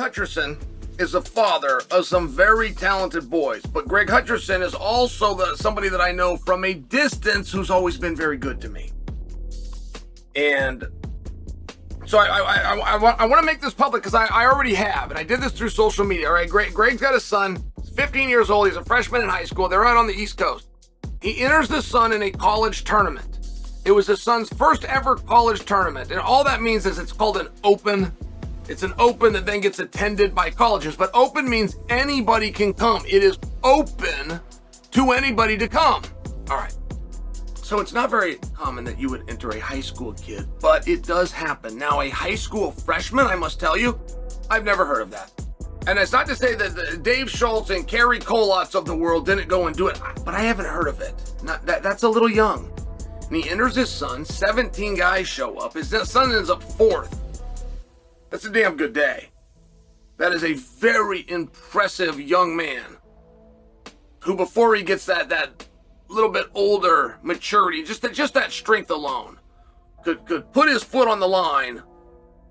Hutcherson is the father of some very talented boys, but Greg Hutcherson is also somebody that I know from a distance who's always been very good to me. And so I want to make this public because I already have, and I did this through social media. All right, Greg's got a son, he's 15 years old, he's a freshman in high school, they're out on the East Coast. He enters the son in a college tournament. It was his son's first ever college tournament, and all that means is it's called an open. It's an open that then gets attended by colleges, but open means anybody can come. It is open to anybody to come. All right. So it's not very common that you would enter a high school kid, but it does happen. Now, a high school freshman, I must tell you, I've never heard of that. And it's not to say that Dave Schultz and Kerry Kolotz of the world didn't go and do it, but I haven't heard of it. That's a little young. And he enters his son, 17 guys show up. His son ends up fourth. That's a damn good day. That is a very impressive young man who, before he gets that little bit older maturity, just that strength alone, could put his foot on the line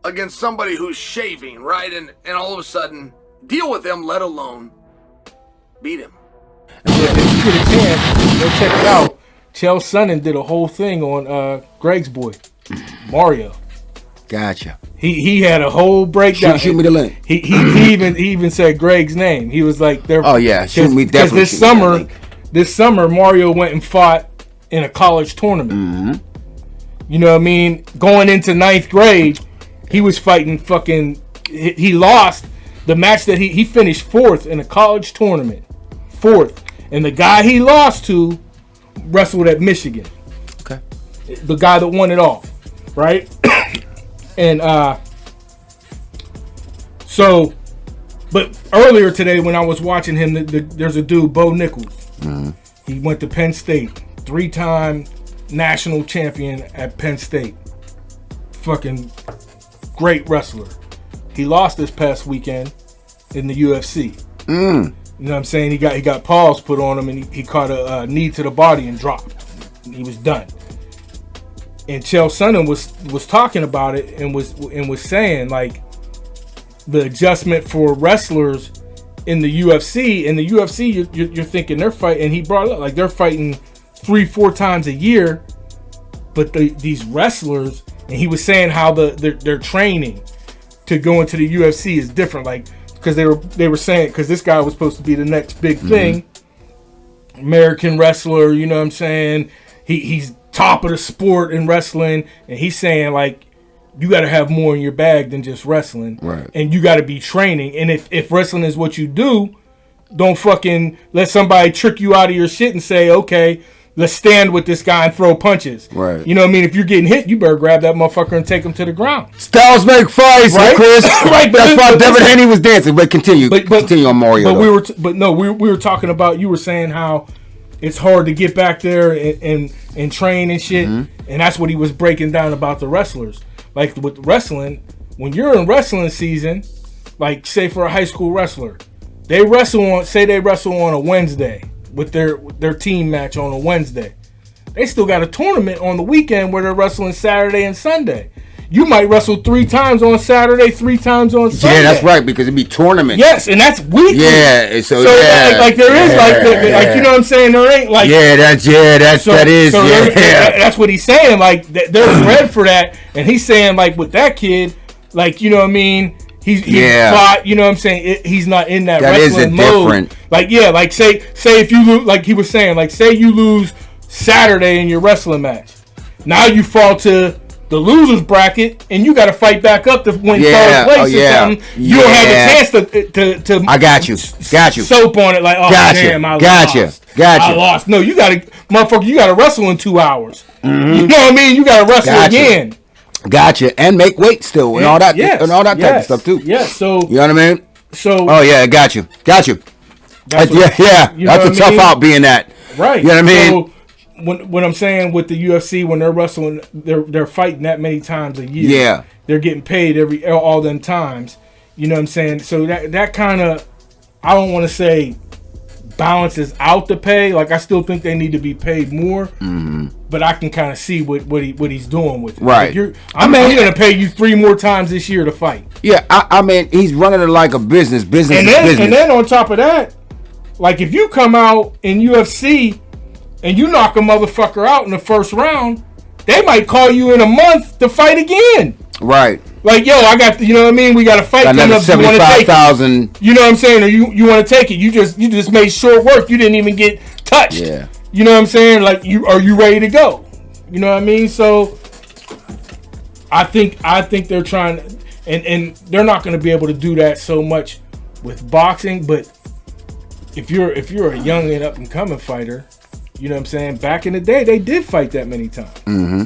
against somebody who's shaving, right? And all of a sudden deal with him, let alone beat him. And if you get a chance, go check it out. Chael Sonnen did a whole thing on Greg's boy, Mario. Gotcha. He had a whole breakdown. Shoot me the link. He even said Greg's name. He was like, "Oh yeah, shoot me definitely." Because this summer Mario went and fought in a college tournament. Mm-hmm. You know what I mean? Going into 9th grade, he was fighting fucking. He lost the match that he finished 4th in a college tournament, 4th, and the guy he lost to wrestled at Michigan. Okay. The guy that won it all, right? And but earlier today when I was watching him, there's a dude, Bo Nichols. Mm-hmm. He went to Penn State, 3-time national champion at Penn State. Fucking great wrestler. He lost this past weekend in the UFC. You know what I'm saying? He got paws put on him, and he caught a knee to the body and dropped. And he was done. And Chael Sonnen was talking about it and was saying like the adjustment for wrestlers in the UFC. In the UFC, you're thinking they're fighting. And he brought it up like they're fighting 3-4 times a year, but these wrestlers, and he was saying how their training to go into the UFC is different. Like because they were saying because this guy was supposed to be the next big thing, American wrestler. You know what I'm saying? He's top of the sport in wrestling, and he's saying like you got to have more in your bag than just wrestling, right? And you got to be training. And if wrestling is what you do, don't fucking let somebody trick you out of your shit and say, okay, let's stand with this guy and throw punches, right? You know what I mean? If you're getting hit, you better grab that motherfucker and take him to the ground. Styles make fights, right, Chris? Right, that's why Devin Haney was dancing. But continue on Mario. But we were talking about. You were saying how it's hard to get back there and train and shit. And that's what he was breaking down about the wrestlers. Like with wrestling, when you're in wrestling season, like say for a high school wrestler, they wrestle on a Wednesday with their team match on a Wednesday. They still got a tournament on the weekend where they're wrestling Saturday and Sunday. You might wrestle 3 times on Saturday, 3 times on Sunday. Yeah, that's right, because it'd be tournament. Yes, and that's weekly. Yeah, so yeah. Like there is like you know what I'm saying? There ain't like that's what he's saying. Like they're bred for that, and he's saying like with that kid, like you know what I mean. He's fought, you know what I'm saying? He's not in that wrestling mode. Different. Like like say if you lose, like he was saying, like say you lose Saturday in your wrestling match, now you fall to the losers bracket, and you got to fight back up to win 3rd place or something. You don't have a chance to. I got you. Soap on it like, oh damn, I lost. I lost. No, you got to, motherfucker. You got to wrestle in 2 hours. You know what I mean? You got to wrestle again. Gotcha, and make weight still, and all that, and all that type of stuff too. Yeah, so you know what I mean. So got you. That's that's a tough out being that. Right. You know what I mean. So, when I'm saying with the UFC, when they're wrestling, they're fighting that many times a year. Yeah, they're getting paid all them times. You know what I'm saying? So that kind of, I don't want to say balances out the pay. Like I still think they need to be paid more, but I can kind of see what he's doing with it. Right. Like I'm going to pay you 3 more times this year to fight. Yeah, I mean, he's running it like a business. Business. And then on top of that, like if you come out in UFC and you knock a motherfucker out in the first round, they might call you in a month to fight again. Right. Like, yo, I got, you know what I mean? We got a fight coming up. 75,000. You know what I'm saying? Or you want to take it? You just made short work. You didn't even get touched. Yeah. You know what I'm saying? Like, are you ready to go? You know what I mean? So, I think they're trying, and they're not going to be able to do that so much with boxing. But if you're a young and up and coming fighter, you know what I'm saying? Back in the day, they did fight that many times. Mm-hmm.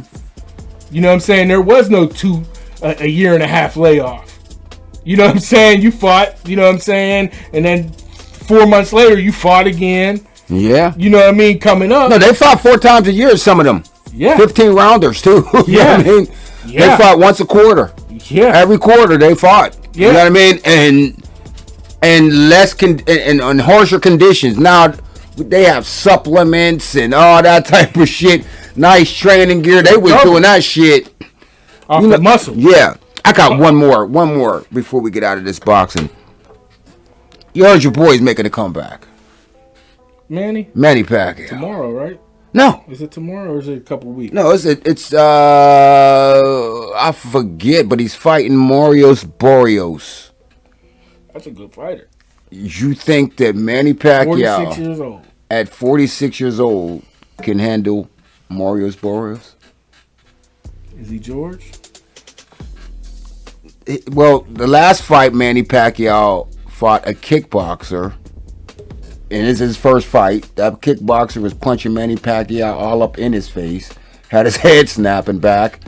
You know what I'm saying? There was no a year and a half layoff. You know what I'm saying? You fought, you know what I'm saying? And then 4 months later, you fought again. Yeah. You know what I mean? Coming up. No, they fought 4 times a year, some of them. Yeah. 15 rounders, too. You know what I mean? Yeah. They fought once a quarter. Yeah. Every quarter they fought. Yeah. You know what I mean? And less and harsher conditions. Now they have supplements and all that type of shit. Nice training gear. They was doing that shit. Off the muscle. Yeah. I got one more before we get out of this boxing. You heard your boy's making a comeback. Manny Pacquiao. Tomorrow, right? No. Is it tomorrow or is it a couple weeks? No, it's I forget, but he's fighting Mario Barrios. That's a good fighter. You think that Manny Pacquiao 46 years old. At 46 years old can handle Mario Barrios? Is he George? Well, the last fight Manny Pacquiao fought a kickboxer. And this is his first fight. That kickboxer was punching Manny Pacquiao all up in his face. Had his head snapping back.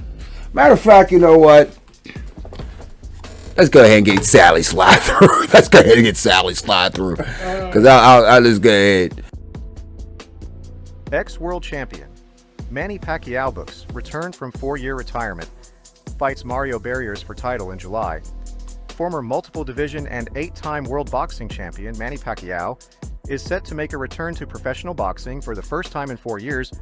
Matter of fact, you know what? Let's go ahead and get Sally slide through. Because I'll just go ahead. Ex-world champion Manny Pacquiao books return from 4-year retirement. Fights Mario Barrios for title in July. Former multiple division and 8-time world boxing champion Manny Pacquiao is set to make a return to professional boxing for the first time in 4 years,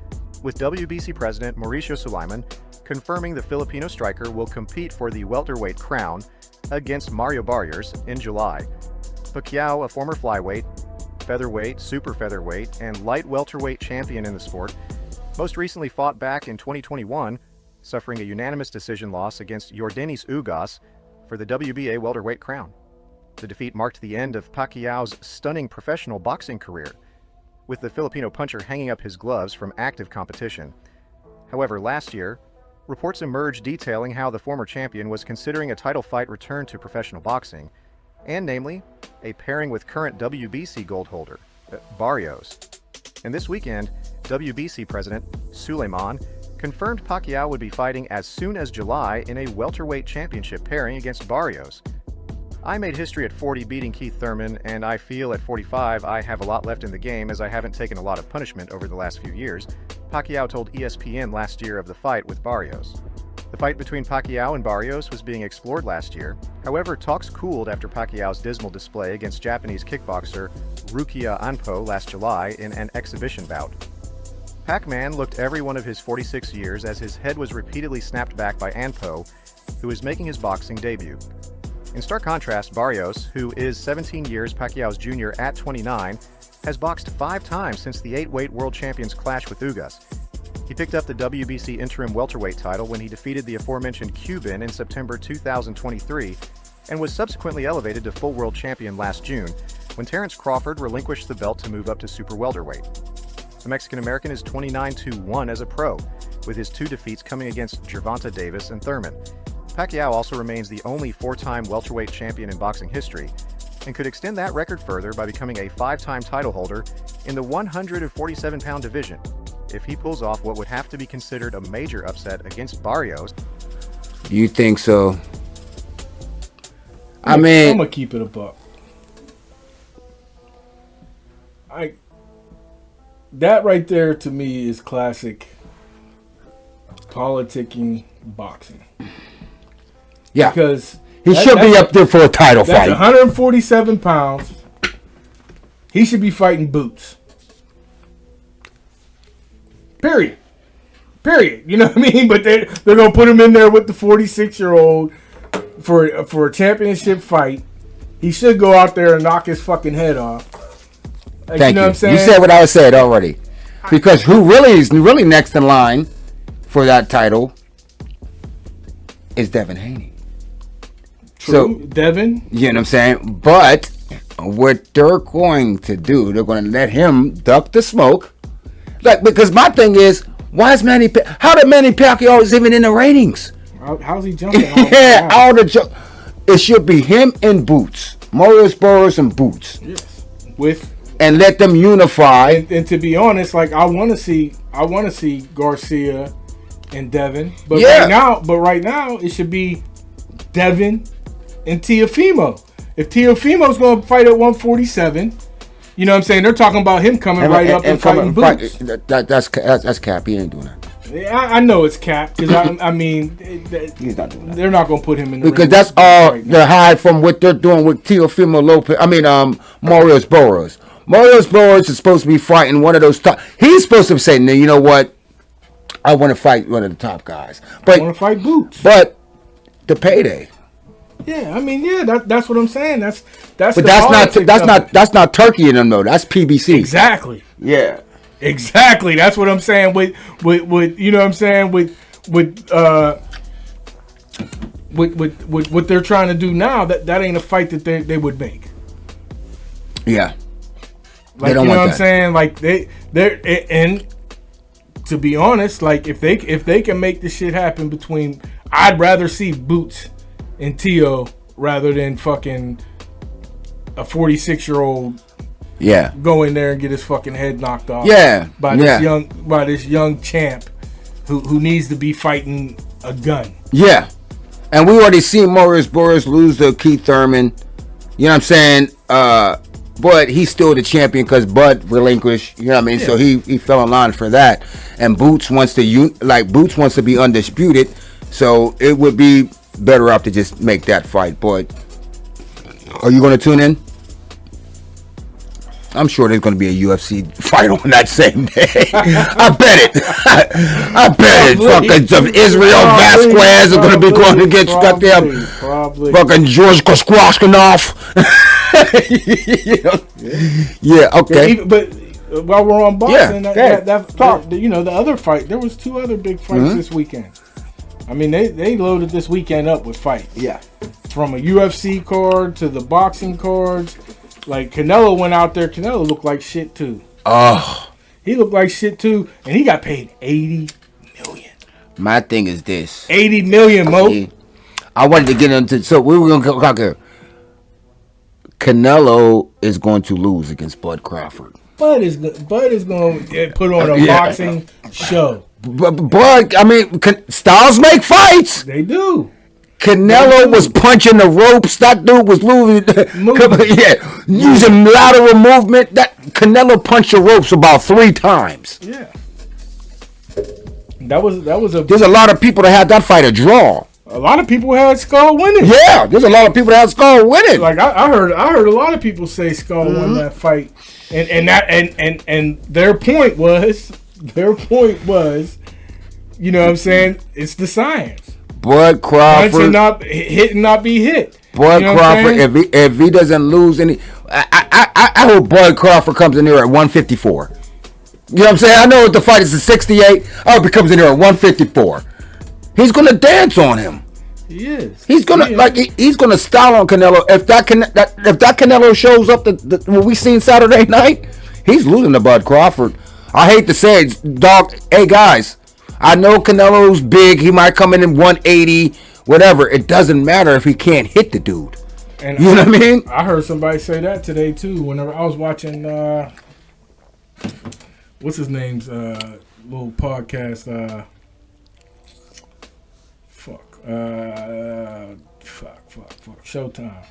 with WBC President Mauricio Sulaiman confirming the Filipino striker will compete for the welterweight crown against Mario Barrios in July. Pacquiao, a former flyweight, featherweight, super featherweight, and light welterweight champion in the sport, most recently fought back in 2021, suffering a unanimous decision loss against Yordenis Ugas for the WBA welterweight crown. The defeat marked the end of Pacquiao's stunning professional boxing career, with the Filipino puncher hanging up his gloves from active competition. However, last year, reports emerged detailing how the former champion was considering a title fight return to professional boxing, and namely, a pairing with current WBC gold holder, Barrios. And this weekend, WBC President Sulaiman confirmed Pacquiao would be fighting as soon as July in a welterweight championship pairing against Barrios. I made history at 40 beating Keith Thurman, and I feel at 45 I have a lot left in the game as I haven't taken a lot of punishment over the last few years, Pacquiao told ESPN last year of the fight with Barrios. The fight between Pacquiao and Barrios was being explored last year. However, talks cooled after Pacquiao's dismal display against Japanese kickboxer Rukia Anpo last July in an exhibition bout. Pac-Man looked every one of his 46 years as his head was repeatedly snapped back by Anpo, who is making his boxing debut. In stark contrast, Barrios, who is 17 years Pacquiao's junior at 29, has boxed 5 times since the 8-weight world champions clash with Ugas. He picked up the WBC interim welterweight title when he defeated the aforementioned Cuban in September 2023, and was subsequently elevated to full world champion last June, when Terrence Crawford relinquished the belt to move up to super welterweight. The Mexican-American is 29-1 as a pro, with his 2 defeats coming against Gervonta Davis and Thurman. Pacquiao also remains the only 4-time welterweight champion in boxing history, and could extend that record further by becoming a 5-time title holder in the 147-pound division, if he pulls off what would have to be considered a major upset against Barrios. You think so? I'm gonna keep it a buck. That right there to me is classic politicking boxing. Yeah, because he should be up there for a title that's fight. 147 pounds. he should be fighting Boots. Period. You know what I mean? But they're gonna put him in there with the 46-year-old for a championship fight. He should go out there and knock his fucking head off. Like, Thank you. Know you. What I'm saying? You said what I said already. Because who really is next in line for that title is Devin Haney. True. So, Devin. You know what I'm saying? But what they're going to do, they're going to let him duck the smoke. Like, because my thing is, why is how did Manny Pacquiao is even in the ratings? How's he jumping? Yeah, all the it should be him and Boots. Mario Barrios and Boots. Yes. And let them unify. And to be honest, like I want to see Garcia and Devin, but right now it should be Devin and Teofimo. If Teofimo's going to fight at 147, you know what I'm saying? They're talking about him coming right up and fighting Boots. That's cap. He ain't doing that. Yeah, I know it's cap because I mean he's not doing that. They're not going to put him in the because ring that's all right the hide from what they're doing with Teofimo Lopez. I mean Mario Barrios. Mario Barrios is supposed to be fighting one of those top. He's supposed to be saying, you know what? I want to fight one of the top guys. But I want to fight Boots. But the payday. Yeah, I mean, that's what I'm saying. That's not Turkey in them though. That's PBC. Exactly. Yeah. Exactly. That's what I'm saying. With you know what I'm saying with what they're trying to do now. That ain't a fight that they would make. Yeah. Like, you know what I'm saying? Like they're and to be honest, like if they can make this shit happen between, I'd rather see Boots and Teo rather than fucking a 46-year-old go in there and get his fucking head knocked off by this young champ who needs to be fighting a gun. Yeah. And we already seen Maurice Barrios lose to Keith Thurman. You know what I'm saying? But he's still the champion because Bud relinquished. You know what I mean? Yeah. So he fell in line for that. And Boots wants to be undisputed. So it would be better off to just make that fight. But are you going to tune in? I'm sure there's going to be a UFC fight on that same day. I bet it. I bet it. Fucking Israel Vasquez is going to be going against goddamn fucking George Koskroskinoff. Yeah, okay. But while we're on boxing, the other fight, there was 2 other big fights this weekend. I mean, they loaded this weekend up with fights. Yeah. From a UFC card to the boxing cards. Like, Canelo went out there. Canelo looked like shit, too. Oh. He looked like shit, too. And he got paid $80 million. My thing is this. $80 million, Mo. I wanted to get into... So, we were going to talk here. Canelo is going to lose against Bud Crawford. Bud is going to put on a boxing show. Bud, I mean, styles make fights. They do. Canelo was punching the ropes. That dude was using lateral movement. That Canelo punched the ropes about 3 times. Yeah. That was a. There's a lot of people that had that fight a draw. A lot of people had Skull winning. Yeah, there's a lot of people that had Skull winning. Like I heard a lot of people say Skull won that fight, and their point was, you know what I'm saying? It's the science. Bud Crawford, punch and not hit and not be hit. Bud Crawford, if he doesn't lose any, I hope Bud Crawford comes in there at 154. You know what I'm saying? I know the fight is at 68. I hope he comes in there at 154. He's gonna dance on him. He is. He's gonna he's gonna style on Canelo. If that Canelo shows up, what we seen Saturday night, he's losing to Bud Crawford. I hate to say it, dog. Hey guys, I know Canelo's big. He might come in at 180, whatever. It doesn't matter if he can't hit the dude. And you know what I mean? I heard somebody say that today too. Whenever I was watching, what's his name's little podcast? Showtime.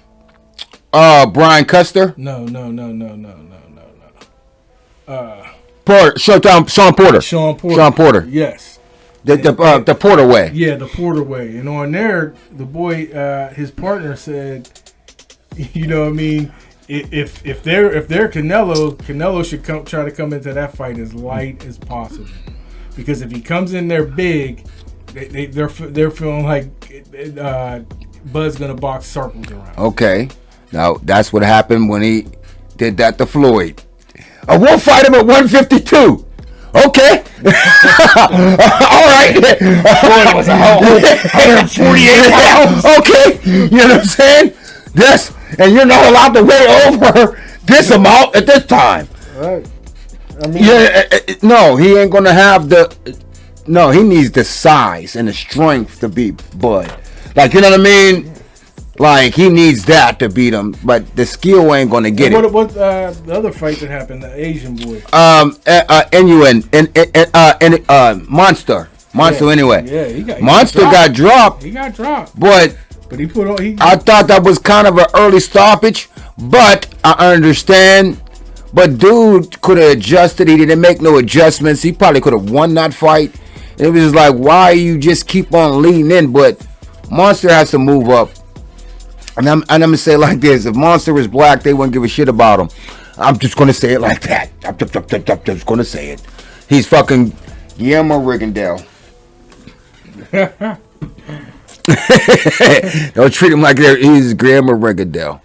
Brian Custer? No. Showtime. Sean Porter. Sean Porter. Yes. The Porter way. Yeah, the Porter way. And on there, the boy, his partner said, you know what I mean? if they're Canelo should try to come into that fight as light as possible, because if he comes in there big, they're feeling like Bud's gonna box circles around. Okay, now that's what happened when he did that to Floyd. I will fight him at 152. Okay. All right. Floyd was 148 pounds. Okay. You know what I'm saying? Yes. And you're not allowed to weigh over this amount at this time. Right. I mean, No, he ain't gonna have the. No, he needs the size and the strength to beat Bud. Like, you know what I mean? Like, he needs that to beat him, but the skill ain't gonna get it. What the other fight that happened? The Asian boy. Monster. Yeah, anyway. Yeah, he got dropped. He got dropped. But he put on. I thought that was kind of an early stoppage, but I understand. But dude could have adjusted. He didn't make no adjustments. He probably could have won that fight. It was like, why you just keep on leading in? But Monster has to move up. And I'm gonna say it like this: if Monster was black, they wouldn't give a shit about him. I'm just gonna say it like that. I'm just gonna say it. He's fucking Guillermo Rigondeaux. Don't treat him like he's Guillermo Rigondeaux.